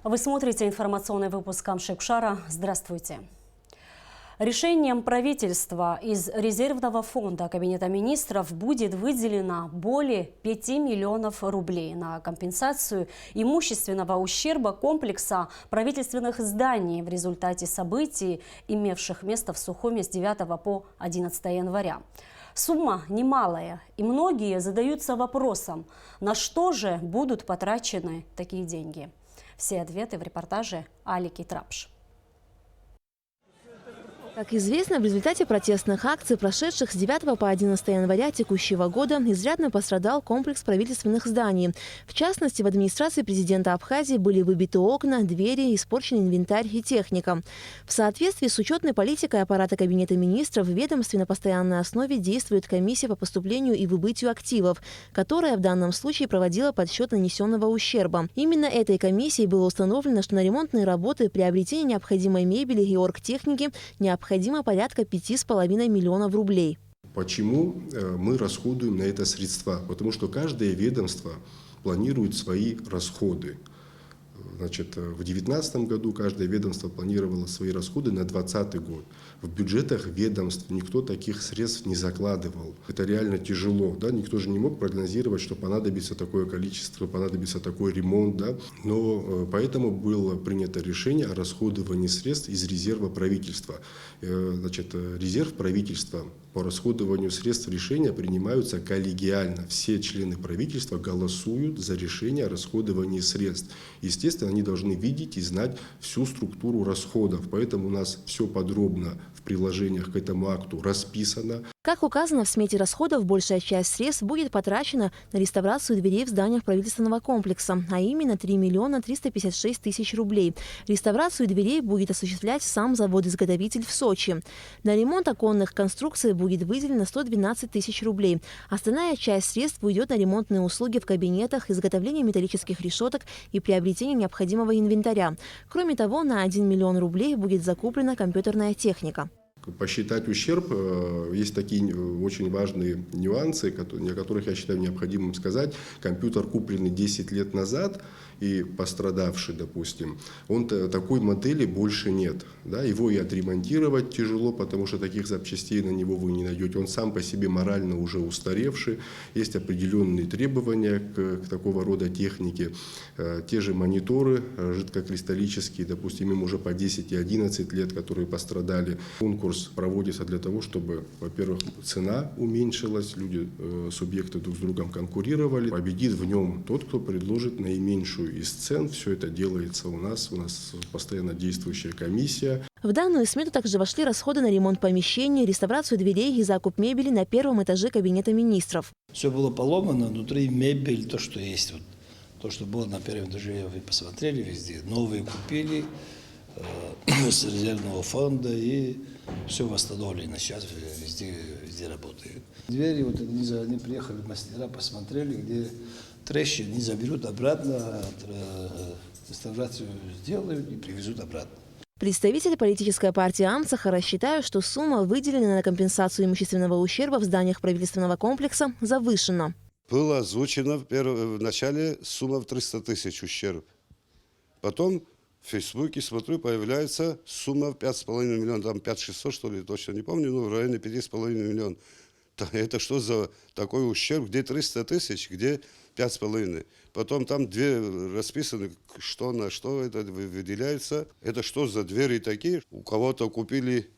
Вы смотрите информационный выпуск Камши-Кушара. Здравствуйте. Решением правительства из резервного фонда Кабинета министров будет выделено более 5 миллионов рублей на компенсацию имущественного ущерба комплекса правительственных зданий в результате событий, имевших место в Сухуме с 9 по 11 января. Сумма немалая, и многие задаются вопросом, на что же будут потрачены такие деньги. Все ответы в репортаже Алики Трапш. Как известно, в результате протестных акций, прошедших с 9 по 11 января текущего года, изрядно пострадал комплекс правительственных зданий. В частности, в администрации президента Абхазии были выбиты окна, двери, испорчен инвентарь и техника. В соответствии с учетной политикой аппарата Кабинета министров в ведомстве на постоянной основе действует комиссия по поступлению и выбытию активов, которая в данном случае проводила подсчет нанесенного ущерба. Именно этой комиссией было установлено, что на ремонтные работы, приобретение необходимой мебели и оргтехники необходимо порядка 5,5 миллионов рублей. Почему мы расходуем на это средства? Потому что каждое ведомство планирует свои расходы. Значит, в 2019 году каждое ведомство планировало свои расходы на 2020 год. В бюджетах ведомств никто таких средств не закладывал. Это реально тяжело. Да? Никто же не мог прогнозировать, что понадобится такое количество, понадобится такой ремонт. Да? Но поэтому было принято решение о расходовании средств из резерва правительства. Значит, резерв правительства по расходованию средств решения принимаются коллегиально. Все члены правительства голосуют за решение о расходовании средств. Естественно, они должны видеть и знать всю структуру расходов. Поэтому у нас все подробно в приложениях к этому акту расписано. Как указано в смете расходов, большая часть средств будет потрачена на реставрацию дверей в зданиях правительственного комплекса, а именно 3 миллиона 356 тысяч рублей. Реставрацию дверей будет осуществлять сам завод-изготовитель в Сочи. На ремонт оконных конструкций будет выделено 112 тысяч рублей. Остальная часть средств уйдет на ремонтные услуги в кабинетах, изготовление металлических решеток и приобретение необходимого инвентаря. Кроме того, на 1 миллион рублей будет закуплена компьютерная техника. Посчитать ущерб, есть такие очень важные нюансы, о которых я считаю необходимым сказать. Компьютер, купленный 10 лет назад и пострадавший, допустим, он такой модели больше нет. Да? Его и отремонтировать тяжело, потому что таких запчастей на него вы не найдете. Он сам по себе морально уже устаревший. Есть определенные требования к такого рода технике. Те же мониторы жидкокристаллические, допустим, им уже по 10 и 11 лет, которые пострадали. Конкурс проводится для того, чтобы, во-первых, цена уменьшилась, люди, субъекты друг с другом конкурировали. Победит в нем тот, кто предложит наименьшую из цен. Все это делается у нас постоянно действующая комиссия. В данную смету также вошли расходы на ремонт помещений, реставрацию дверей и закуп мебели на первом этаже Кабинета министров. Все было поломано, внутри мебель, то, что есть, вот, то, что было на первом этаже, вы посмотрели везде. Новые купили с резервного фонда и все восстановлено. Сейчас везде работает. Двери, вот они приехали, мастера посмотрели, где трещины, они заберут обратно, реставрацию сделают и привезут обратно. Представители политической партии Амцахара считают, что сумма, выделенная на компенсацию имущественного ущерба в зданиях правительственного комплекса, завышена. Было озвучено в начале сумма в 300 тысяч ущерб. Потом в Фейсбуке, смотрю, появляется сумма в 5,5 миллиона, там 5,600, что ли, точно не помню, но в районе 5,5 миллиона. Это что за такой ущерб? Где 300 тысяч, где 5,5? Потом там две расписаны, что на что это выделяется. Это что за двери такие? У кого-то купили,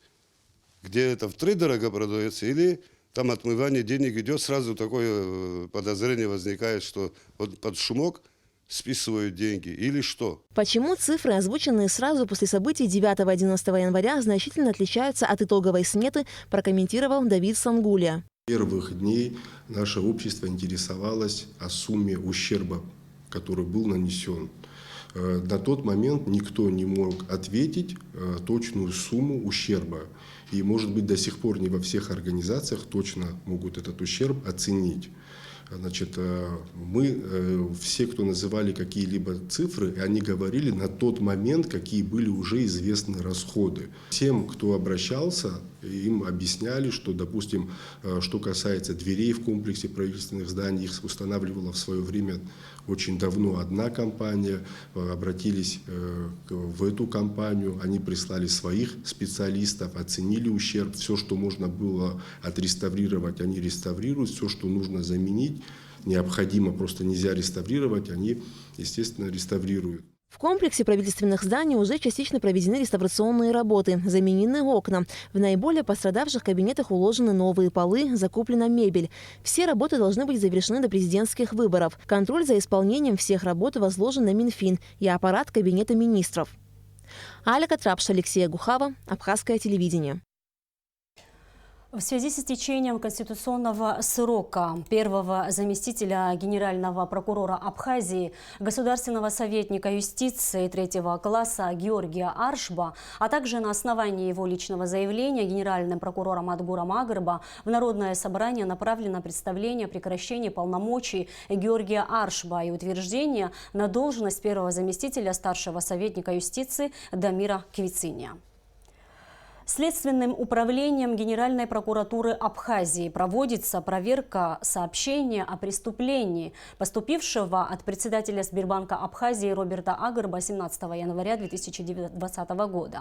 где это втридорого продается, или там отмывание денег идет, сразу такое подозрение возникает, что вот под шумок списывают деньги или что? Почему цифры, озвученные сразу после событий 9-11 января, значительно отличаются от итоговой сметы, прокомментировал Давид Сангулия. С первых дней наше общество интересовалось о сумме ущерба, который был нанесен. На тот момент никто не мог ответить точную сумму ущерба. И, может быть, до сих пор не во всех организациях точно могут этот ущерб оценить. Значит, мы, все, кто называли какие-либо цифры, они говорили на тот момент, какие были уже известны расходы. Всем, кто обращался, им объясняли, что, допустим, что касается дверей в комплексе правительственных зданий, их устанавливала в свое время очень давно одна компания, обратились в эту компанию, они прислали своих специалистов, оценили ущерб, все, что можно было отреставрировать, они реставрируют, все, что нужно заменить, необходимо, просто нельзя реставрировать, они, естественно, реставрируют. В комплексе правительственных зданий уже частично проведены реставрационные работы, заменены окна. В наиболее пострадавших кабинетах уложены новые полы, закуплена мебель. Все работы должны быть завершены до президентских выборов. Контроль за исполнением всех работ возложен на Минфин и аппарат Кабинета министров. Аля Катрапш, Алексей Гухава, Абхазское телевидение. В связи с истечением конституционного срока первого заместителя генерального прокурора Абхазии, государственного советника юстиции 3-го класса Георгия Аршба, а также на основании его личного заявления генеральным прокурором Адгуром Агырба в Народное собрание направлено представление о прекращении полномочий Георгия Аршба и утверждение на должность первого заместителя старшего советника юстиции Дамира Квициния. Следственным управлением Генеральной прокуратуры Абхазии проводится проверка сообщения о преступлении, поступившего от председателя Сбербанка Абхазии Роберта Агырба 17 января 2020 года.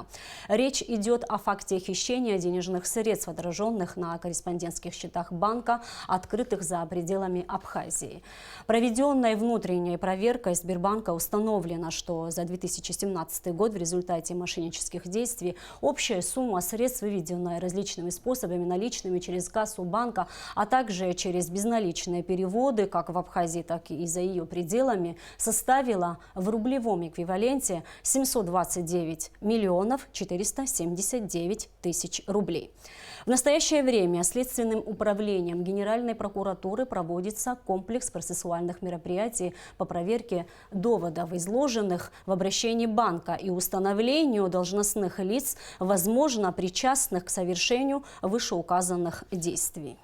Речь идет о факте хищения денежных средств, отраженных на корреспондентских счетах банка, открытых за пределами Абхазии. Проведенной внутренней проверкой Сбербанка установлено, что за 2017 год в результате мошеннических действий общая сумма средств, выведенная различными способами, наличными через кассу банка, а также через безналичные переводы, как в Абхазии, так и за ее пределами, составила в рублевом эквиваленте 729 миллионов 479 тысяч рублей. В настоящее время Следственным управлением Генеральной прокуратуры проводится комплекс процессуальных мероприятий по проверке доводов, изложенных в обращении банка, и установлению должностных лиц, возможно, причастных к совершению вышеуказанных действий.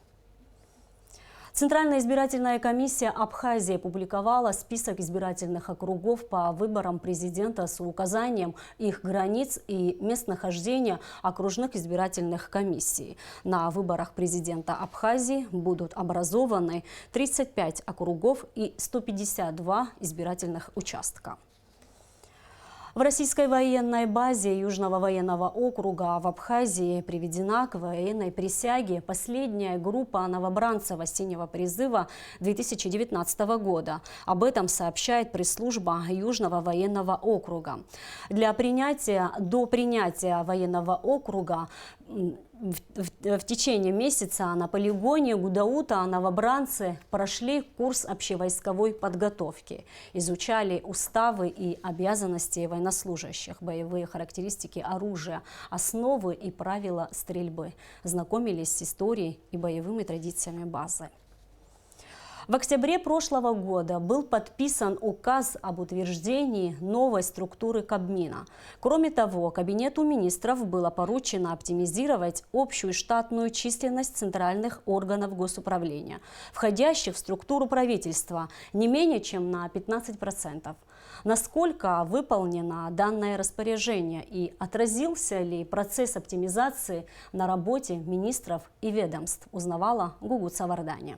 Центральная избирательная комиссия Абхазии опубликовала список избирательных округов по выборам президента с указанием их границ и местонахождения окружных избирательных комиссий. На выборах президента Абхазии будут образованы 35 округов и 152 избирательных участка. В российской военной базе Южного военного округа в Абхазии приведена к военной присяге последняя группа новобранцев осеннего призыва 2019 года. Об этом сообщает пресс-служба Южного военного округа. До принятия военного округа в течение месяца на полигоне Гудаута новобранцы прошли курс общевойсковой подготовки, изучали уставы и обязанности военнослужащих, боевые характеристики оружия, основы и правила стрельбы, знакомились с историей и боевыми традициями базы. В октябре прошлого года был подписан указ об утверждении новой структуры Кабмина. Кроме того, Кабинету министров было поручено оптимизировать общую штатную численность центральных органов госуправления, входящих в структуру правительства, не менее чем на 15%. Насколько выполнено данное распоряжение и отразился ли процесс оптимизации на работе министров и ведомств, узнавала Гугут Савардани.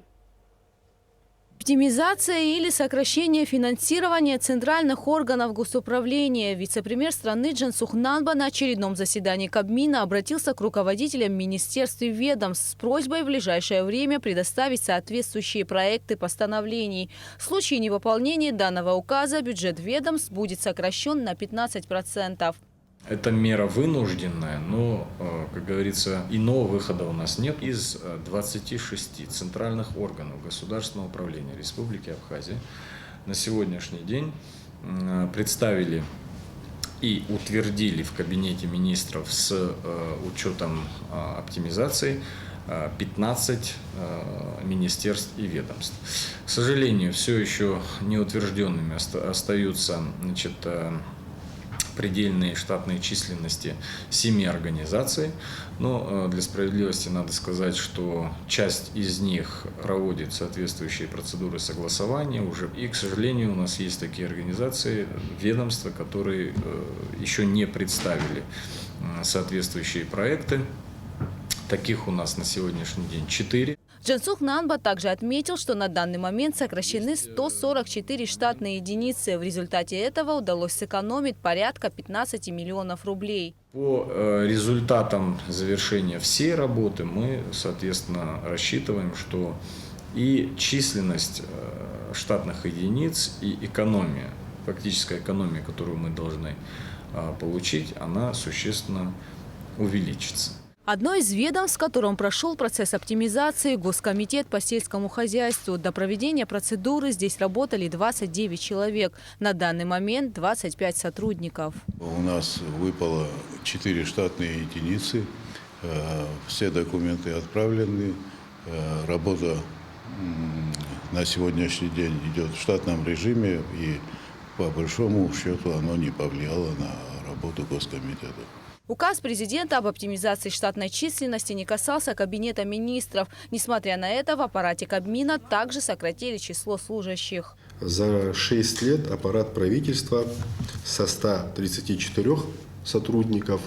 Оптимизация или сокращение финансирования центральных органов госуправления. Вице-премьер страны Джансух Нанба на очередном заседании Кабмина обратился к руководителям министерств и ведомств с просьбой в ближайшее время предоставить соответствующие проекты постановлений. В случае невыполнения данного указа бюджет ведомств будет сокращен на 15%. Это мера вынужденная, но, как говорится, иного выхода у нас нет. Из 26 центральных органов государственного управления Республики Абхазия на сегодняшний день представили и утвердили в Кабинете министров с учетом оптимизации 15 министерств и ведомств. К сожалению, все еще неутвержденными остаются, предельные штатные численности 7 организаций. Но для справедливости надо сказать, что часть из них проводит соответствующие процедуры согласования уже. И, к сожалению, у нас есть такие организации, ведомства, которые еще не представили соответствующие проекты. Таких у нас на сегодняшний день 4. Джансух Нанба также отметил, что на данный момент сокращены 144 штатные единицы. В результате этого удалось сэкономить порядка 15 миллионов рублей. По результатам завершения всей работы мы, соответственно, рассчитываем, что и численность штатных единиц, и экономия, фактическая экономия, которую мы должны получить, она существенно увеличится. Одно из ведомств, в котором прошел процесс оптимизации, Госкомитет по сельскому хозяйству. До проведения процедуры здесь работали 29 человек. На данный момент 25 сотрудников. У нас выпало 4 штатные единицы. Все документы отправлены. Работа на сегодняшний день идет в штатном режиме. И по большому счету оно не повлияло на работу Госкомитета. Указ президента об оптимизации штатной численности не касался Кабинета министров. Несмотря на это, в аппарате Кабмина также сократили число служащих. За 6 лет аппарат правительства со 134 сотрудников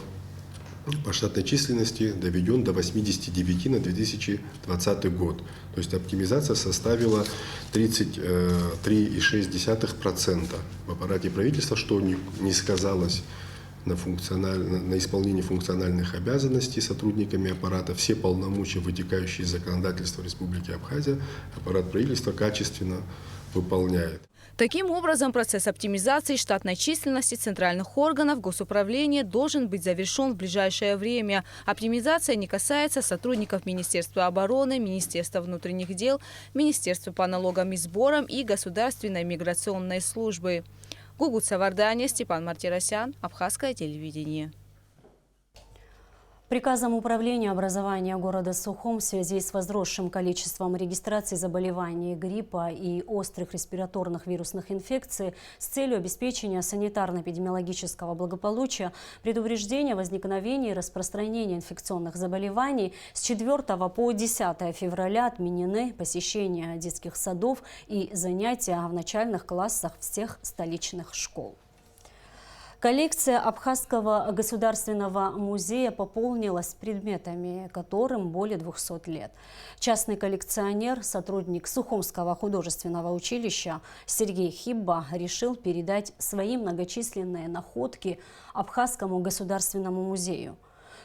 по штатной численности доведен до 89 на 2020 год. То есть оптимизация составила 33,6% в аппарате правительства, что не сказалось на исполнение функциональных обязанностей сотрудниками аппарата. Все полномочия, вытекающие из законодательства Республики Абхазия, аппарат правительства качественно выполняет. Таким образом, процесс оптимизации штатной численности центральных органов госуправления должен быть завершен в ближайшее время. Оптимизация не касается сотрудников Министерства обороны, Министерства внутренних дел, Министерства по налогам и сборам и Государственной миграционной службы. Гугут Саварданя, Степан Мартиросян, Абхазское телевидение. Приказом Управления образования города Сухум в связи с возросшим количеством регистрации заболеваний гриппа и острых респираторных вирусных инфекций с целью обеспечения санитарно-эпидемиологического благополучия, предупреждения возникновения и распространения инфекционных заболеваний с 4 по 10 февраля отменены посещения детских садов и занятия в начальных классах всех столичных школ. Коллекция Абхазского государственного музея пополнилась предметами, которым более 200 лет. Частный коллекционер, сотрудник Сухумского художественного училища Сергей Хибба решил передать свои многочисленные находки Абхазскому государственному музею.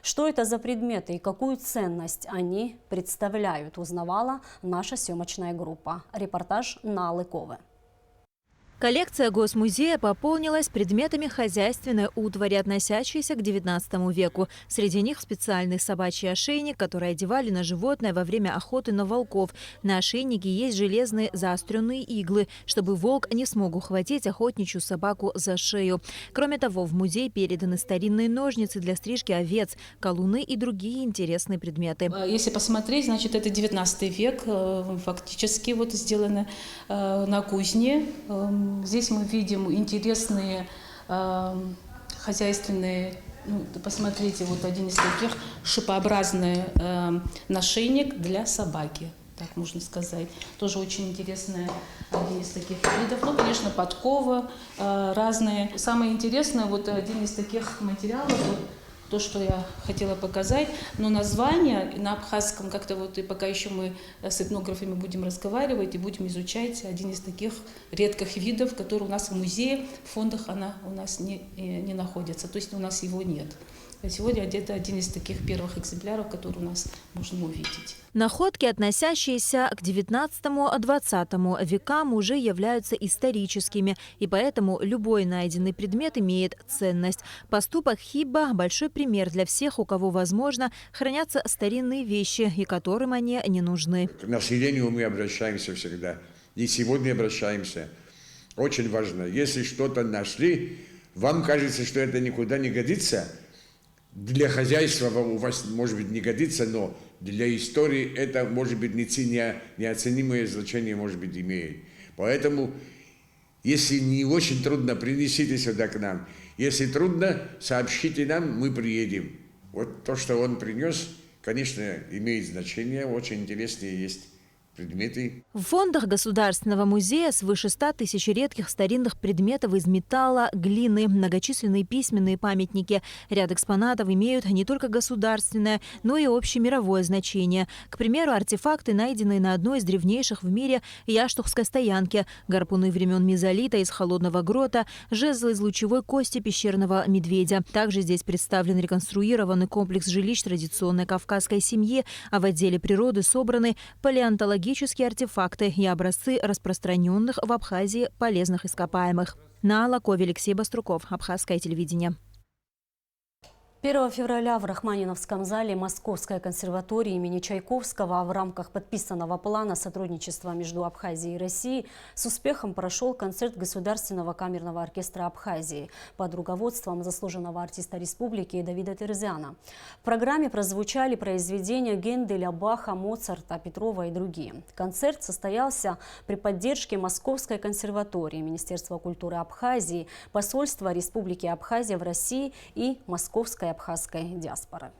Что это за предметы и какую ценность они представляют, узнавала наша съемочная группа. Репортаж Налы Ковы. Коллекция Госмузея пополнилась предметами хозяйственной утвари, относящейся к XIX веку. Среди них специальный собачий ошейник, который одевали на животное во время охоты на волков. На ошейнике есть железные заостренные иглы, чтобы волк не смог ухватить охотничью собаку за шею. Кроме того, в музей переданы старинные ножницы для стрижки овец, колуны и другие интересные предметы. Если посмотреть, значит, это 19 век, фактически вот сделано на кузне. Здесь мы видим интересные хозяйственные, посмотрите, вот один из таких шипообразный нашейник для собаки, так можно сказать. Тоже очень интересный один из таких видов. Ну, конечно, подкова разные. Самое интересное, вот один из таких материалов, вот, то, что я хотела показать, но название на абхазском как-то вот, и пока еще мы с этнографами будем разговаривать и будем изучать один из таких редких видов, который у нас в музее, в фондах она у нас не находится, то есть у нас его нет. Сегодня это один из таких первых экземпляров, который у нас можно увидеть. Находки, относящиеся к XIX-XX векам, уже являются историческими, и поэтому любой найденный предмет имеет ценность. Поступок Хибба – большой пример для всех, у кого, возможно, хранятся старинные вещи, и которым они не нужны. К населению мы обращаемся всегда, и сегодня обращаемся. Очень важно, если что-то нашли, вам кажется, что это никуда не годится, для хозяйства у вас, может быть, не годится, но для истории это, может быть, неоценимое значение, может быть, имеет. Поэтому, если не очень трудно, принесите сюда к нам. Если трудно, сообщите нам, мы приедем. Вот то, что он принес, конечно, имеет значение, очень интересные есть предметы. В фондах Государственного музея свыше 100 тысяч редких старинных предметов из металла, глины, многочисленные письменные памятники. Ряд экспонатов имеют не только государственное, но и общемировое значение. К примеру, артефакты, найденные на одной из древнейших в мире Яштухской стоянки, гарпуны времен мезолита из холодного грота, жезлы из лучевой кости пещерного медведя. Также здесь представлен реконструированный комплекс жилищ традиционной кавказской семьи, а в отделе природы собраны палеонтологические артефакты и образцы распространенных в Абхазии полезных ископаемых. На Лакове, Алексей Баструков, Абхазское телевидение. 1 февраля в Рахманиновском зале Московской консерватории имени Чайковского в рамках подписанного плана сотрудничества между Абхазией и Россией с успехом прошел концерт Государственного камерного оркестра Абхазии под руководством заслуженного артиста республики Давида Терзяна. В программе прозвучали произведения Генделя, Баха, Моцарта, Петрова и другие. Концерт состоялся при поддержке Московской консерватории, Министерства культуры Абхазии, посольства Республики Абхазия в России и Московской абхазской диаспоры.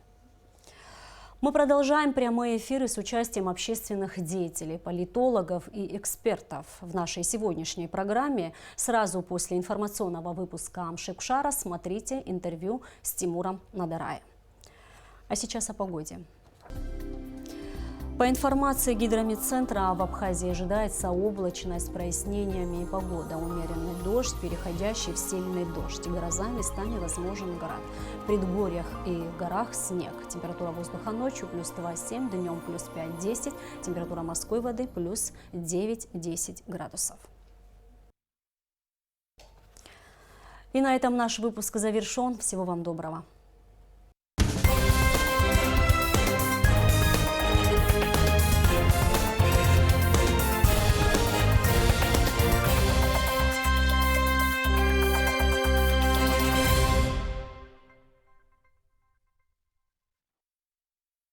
Мы продолжаем прямые эфиры с участием общественных деятелей, политологов и экспертов. В нашей сегодняшней программе сразу после информационного выпуска Амшекшара смотрите интервью с Тимуром Надараем. А сейчас о погоде. По информации Гидромедцентра, в Абхазии ожидается облачность с прояснениями и погода. Умеренный дождь, переходящий в сильный дождь. Гроза местами возможен град. В предгорьях и горах снег. Температура воздуха ночью плюс 2,7, днем плюс 5-10. Температура морской воды плюс 9-10 градусов. И на этом наш выпуск завершен. Всего вам доброго.